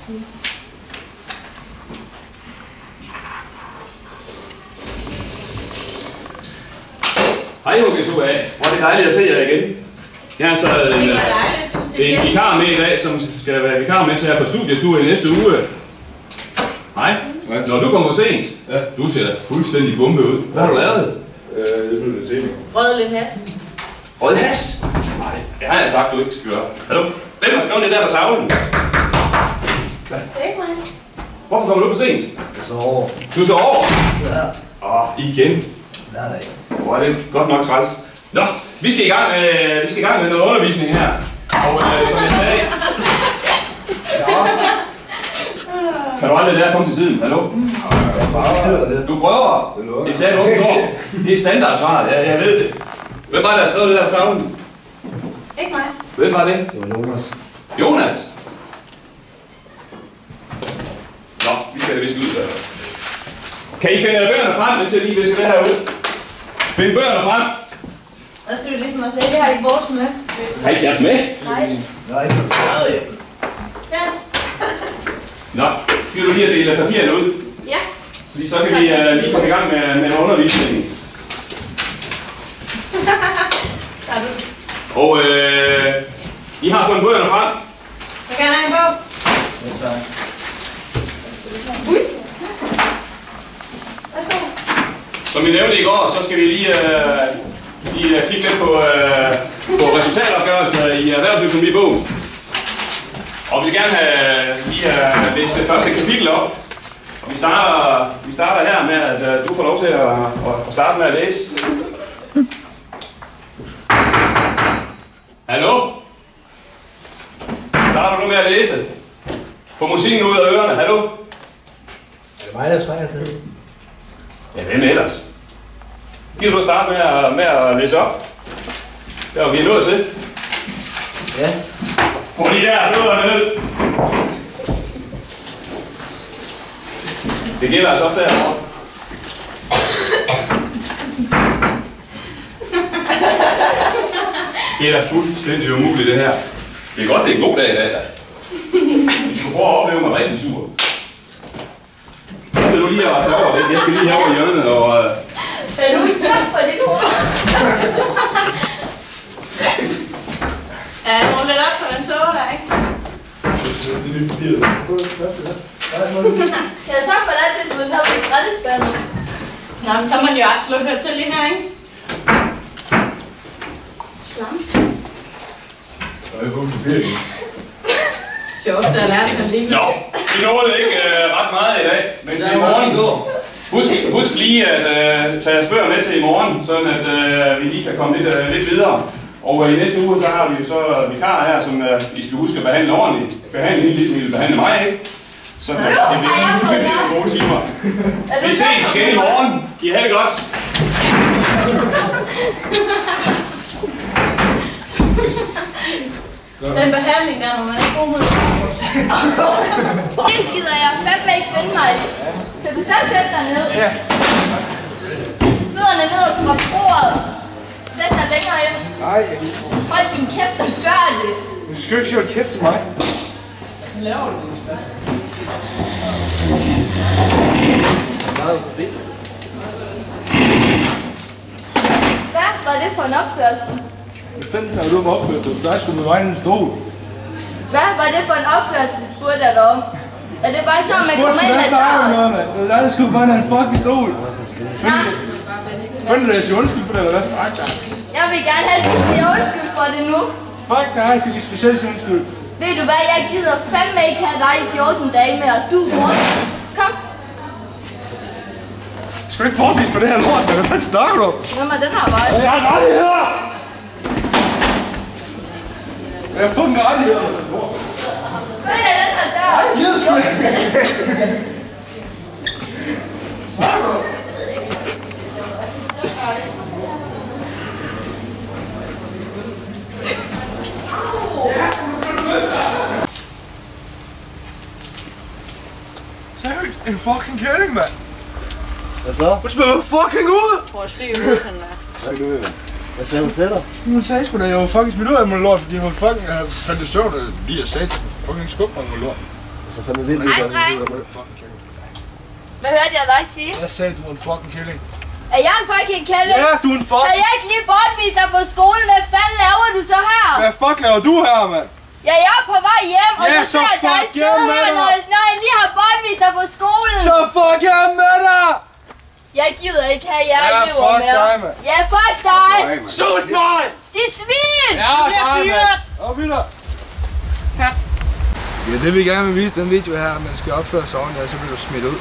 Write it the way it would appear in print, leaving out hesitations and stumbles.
Hej HG2A, hvor er det dejligt at se jer igen. Jeg har så en vikar med i dag, som skal være vikar med til her på studietur i næste uge. Hej. Når du kommer sent, du ser da fuldstændig bombe ud. Hvad har du lavet? Det blev lidt sent. Rød lidt has. Rød has? Nej, det har jeg sagt, du ikke skal gøre. Hallo? Hvem har skrevet det der på tavlen? Det er ikke mig. Hvorfor kommer du for sent? Jeg sover. Du sover? Ja. Igen. Hver dag. Hvor er det godt nok træls. Nå, vi skal i gang med noget undervisning her. Og som jeg sagde... Kan du aldrig lære at komme til tiden? Hallo? Du prøver. Det sagde du også i går. Det er standardsvaret, jeg ved det. Hvem var det, der skrev det der på tavlen? Ikke mig. Hvem var det? Det var Jonas. Jonas? Nå, vi skal ud der. Kan I finde bøgerne frem, indtil lige visker det her ud? Find bøgerne frem. Der skal du ligesom også lægge, det har ikke vores med. Har I ikke jeres med? Nej. Nej, ikke noget. Ja. Nå, giver du lige at dele papirerne ud? Ja. Fordi så kan vi lige komme i gang med undervisningen. Og I har fundet bøgerne frem. Jeg vil gerne have en bog. Værsgo. Som vi nævnte i går, så skal vi lige kigge lidt på resultatopgørelser i erhvervsøkonomibogen. Og vi vil gerne lige læse det første kapitel op. Og vi starter her med, at du får lov til at starte med at læse. Hallo? Starter du med at læse? Få musikken ud af ørerne. Hallo? Er det mig, der springer til? Ja, hvem ellers? Gider du at starte med at læse op? Det var vi nået til. Ja. Få de der fødderne ned. Det gælder altså også derovre. Det er da fuldstændig umuligt det her. Det er godt, det er en god dag i dag. Vi skal prøve at opleve mig rigtig sur. Jeg vil du lige at tage over det. Jeg skal lige have over i hjørnet og... Er du ikke sagt for dit hoved? Ja, må lidt op på den tåge der, ikke? Ja, tak for det til, at du er på skraldespanden. Nå, men så må man jo absolut høre til lige her, ikke? Slam. Der er kun papir. Sjovt, der lærte man lige. Nå, vi nåede ikke ret meget i dag, men til i morgen. Husk lige at tage jeres bøger med til i morgen, sådan at vi lige kan komme lidt videre. Og i næste uge, der har vi jo så vikarer her, som I skal huske at behandle ordentligt. Behandle hende ligesom I vil behandle mig, ikke? Så det bliver gode timer. Vi ses igen i morgen. I have det godt. Den behandling der, når man er god mod det gider jeg fandme ikke finde mig i. Kan du så sætte dig ned? Ja. Fødderne ned fra bordet. Sæt dig længere ind. Nej. Hold din kæft og gør det. Du skal jo ikke sige kæft til mig. Hvad var det for en opførsel? Hvad fanden har du om opførsel? Du er sgu med vejen en stol. Hvad var det for en opførsel, spurgte jeg dig om? Er det bare så, man kommer ind ad døren? Nej, det skulle bare have en fucking stol. Find det til undskyld for det, eller hvad? Jeg vil gerne have, at du siger undskyld for det nu. Fuck, jeg skal give specielt til undskyld. Ved du hvad, jeg gider fandme ikke have dig i 14 dage med, og du er bortvist. Kom. Skal du ikke bortvist for det her lort, men hvad fanden snakker du? Hvem er den her vej? Jeg har rettigheder! Jeg har fucking rettigheder! Hvad er den her der? Jeg gider sgu ikke! Seriøst, en fucking kælling, mand! Hvad så? Du smider fucking ud! Prøv at se, hvor han er. Hvad er det? Hvad sagde du til dig? Nu sagde sgu da, jeg var fucking smidt ud af mig lort, fordi hun fucking fandt det sjovt, lige at sagde til, hun skulle fucking skubbe mig med lort. Så kan man virkelig Hej, dreng. Hvad hørte jeg dig sige? Jeg sagde, du er en fucking kælling. Er jeg en fucking kælling? Ja, du er en fuck. Har jeg ikke lige bortvist dig fra skolen? Hvad fanden laver du så her? Hvad fuck laver du her, mand? Ja, jeg er på vej hjem, og Ja, så ser jeg dig fuck sidde hjem med her, dig. når jeg lige har bortvist dig fra skolen. Så fuck hjem med dig! Jeg gider ikke have jer Ja, elever fuck mere. dig, mand. Ja, fuck dig. Sut mig! Dit svin! Ja, dig, mand. Op i dig. Ja, det vi gerne vil vise den video her, man skal opføre sig ordentligt, så bliver du smidt ud.